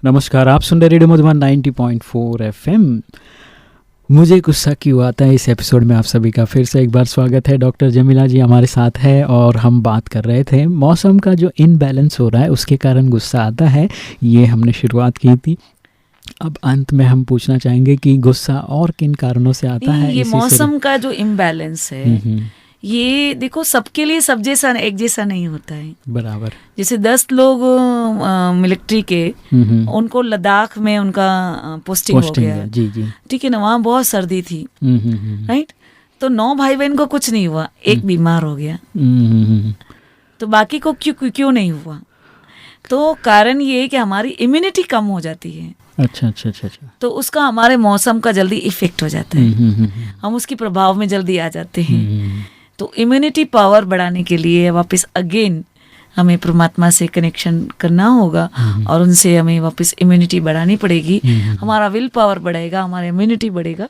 नमस्कार, आप सुन रहे रेडियो मधुबन 90.4 एफएम। मुझे गुस्सा क्यों आता है इस एपिसोड में आप सभी का फिर से एक बार स्वागत है। डॉक्टर जमीला जी हमारे साथ है और हम बात कर रहे थे मौसम का जो इनबैलेंस हो रहा है उसके कारण गुस्सा आता है, ये हमने शुरुआत की थी। अब अंत में हम पूछना चाहेंगे कि गुस्सा और किन कारणों से आता है। ये मौसम का जो इम्बैलेंस है ये देखो सबके लिए सब जैसा एक जैसा नहीं होता है। बराबर। जैसे 10 लोग मिलिट्री के उनको लद्दाख में उनका पोस्टिंग हो गया। जी जी। ठीक है ना, वहाँ बहुत सर्दी थी। राइट, तो 9 भाई बहन को कुछ नहीं हुआ, एक बीमार हो गया। तो बाकी को क्यों नहीं हुआ? तो कारण ये है कि हमारी इम्यूनिटी कम हो जाती है। अच्छा। तो उसका हमारे मौसम का जल्दी इफेक्ट हो जाता है। हम उसके प्रभाव में जल्दी आ जाते हैं। तो इम्यूनिटी पावर बढ़ाने के लिए वापस अगेन हमें परमात्मा से कनेक्शन करना होगा और उनसे हमें वापस इम्यूनिटी बढ़ानी पड़ेगी। हमारा विल पावर बढ़ेगा, हमारा इम्यूनिटी बढ़ेगा।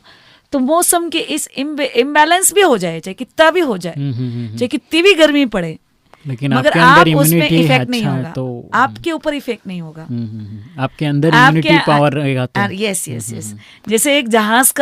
तो मौसम के इस इम्बैलेंस भी हो जाए, चाहे कितना भी हो जाए, चाहे कितनी भी गर्मी पड़े, लेकिन मगर आप उसमें इफेक्ट नहीं होगा, तो आपके ऊपर इफेक्ट नहीं होगा। आपके अंदर इम्यूनिटी पावर रहेगा तो यस। जैसे एक जहाज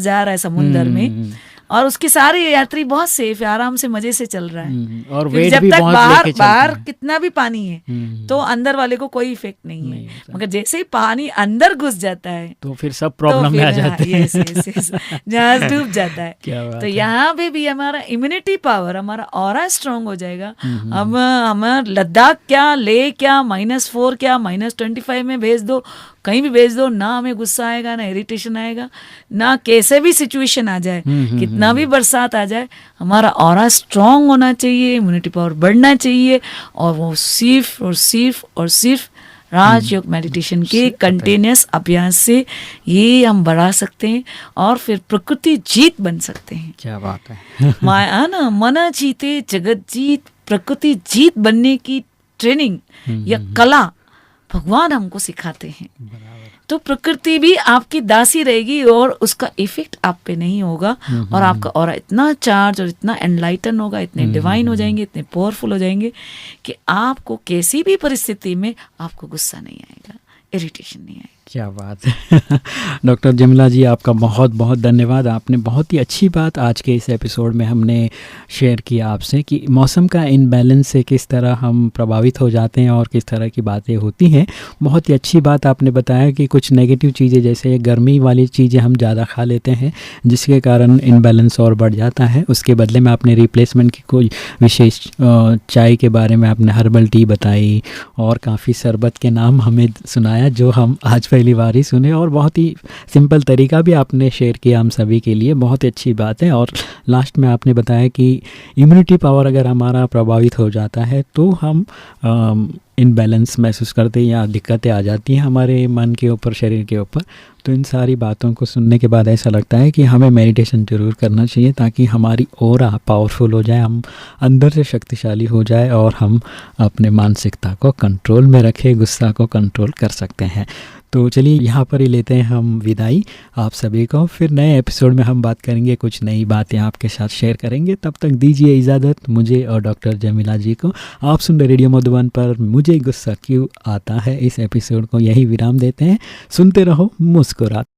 जा रहा है समुद्र में और उसके सारे यात्री बहुत सेफ है, आराम से मजे से चल रहा है और जब तक बाहर कितना भी पानी है तो अंदर वाले को कोई इफेक्ट नहीं है। मगर जैसे ही पानी अंदर घुस जाता है तो फिर सब प्रॉब्लम में आ जाते हैं। यस, जहाज डूब जाता है। तो यहाँ पे भी हमारा इम्यूनिटी पावर, हमारा ऑरा स्ट्रांग हो जाएगा। अब हमारा लद्दाख क्या, ले क्या, -4 क्या, -25 में भेज दो, कहीं भी भेज दो, ना हमें गुस्सा आएगा, ना इरिटेशन आएगा, ना कैसे भी सिचुएशन आ जाए, कितना भी बरसात आ जाए, हमारा ऑरा स्ट्रांग होना चाहिए, इम्यूनिटी पावर बढ़ना चाहिए। और वो सिर्फ राजयोग मेडिटेशन के कंटिन्यूस अभ्यास से ये हम बढ़ा सकते हैं और फिर प्रकृति जीत बन सकते हैं। क्या बात है। माया ना मना जीते जगत जीत, प्रकृति जीत बनने की ट्रेनिंग या कला भगवान हमको सिखाते हैं। तो प्रकृति भी आपकी दासी रहेगी और उसका इफेक्ट आप पे नहीं होगा और आपका ऑरा इतना चार्ज और इतना एनलाइटन होगा, इतने डिवाइन हो जाएंगे, इतने पावरफुल हो जाएंगे कि आपको किसी भी परिस्थिति में आपको गुस्सा नहीं आएगा, इरिटेशन नहीं आएगा। क्या बात है। डॉक्टर जमीला जी आपका बहुत बहुत धन्यवाद। आपने बहुत ही अच्छी बात आज के इस एपिसोड में हमने शेयर किया आपसे कि मौसम का इनबैलेंस से किस तरह हम प्रभावित हो जाते हैं और किस तरह की बातें होती हैं। बहुत ही अच्छी बात आपने बताया कि कुछ नेगेटिव चीज़ें जैसे गर्मी वाली चीज़ें हम ज़्यादा खा लेते हैं जिसके कारण इनबैलेंस और बढ़ जाता है। उसके बदले में आपने रिप्लेसमेंट की कोई विशेष चाय के बारे में आपने हर्बल टी बताई और काफ़ी शरबत के नाम हमें सुनाया जो हम आज पहली बार ही सुने और बहुत ही सिंपल तरीका भी आपने शेयर किया हम सभी के लिए। बहुत ही अच्छी बात है। और लास्ट में आपने बताया कि इम्यूनिटी पावर अगर हमारा प्रभावित हो जाता है तो हम इनबैलेंस महसूस करते हैं या दिक्कतें आ जाती हैं हमारे मन के ऊपर, शरीर के ऊपर। तो इन सारी बातों को सुनने के बाद ऐसा लगता है कि हमें मेडिटेशन ज़रूर करना चाहिए ताकि हमारी ऑरा पावरफुल हो जाए, हम अंदर से शक्तिशाली हो जाए और हम अपने मानसिकता को कंट्रोल में रखें, गुस्सा को कंट्रोल कर सकते हैं। तो चलिए यहाँ पर ही लेते हैं हम विदाई आप सभी को। फिर नए एपिसोड में हम बात करेंगे, कुछ नई बातें आपके साथ शेयर करेंगे। तब तक दीजिए इजाज़त मुझे और डॉक्टर जमीला जी को। आप सुन रहे रेडियो मधुबन पर मुझे गुस्सा क्यों आता है इस एपिसोड को यही विराम देते हैं। सुनते रहो मुस्कुराते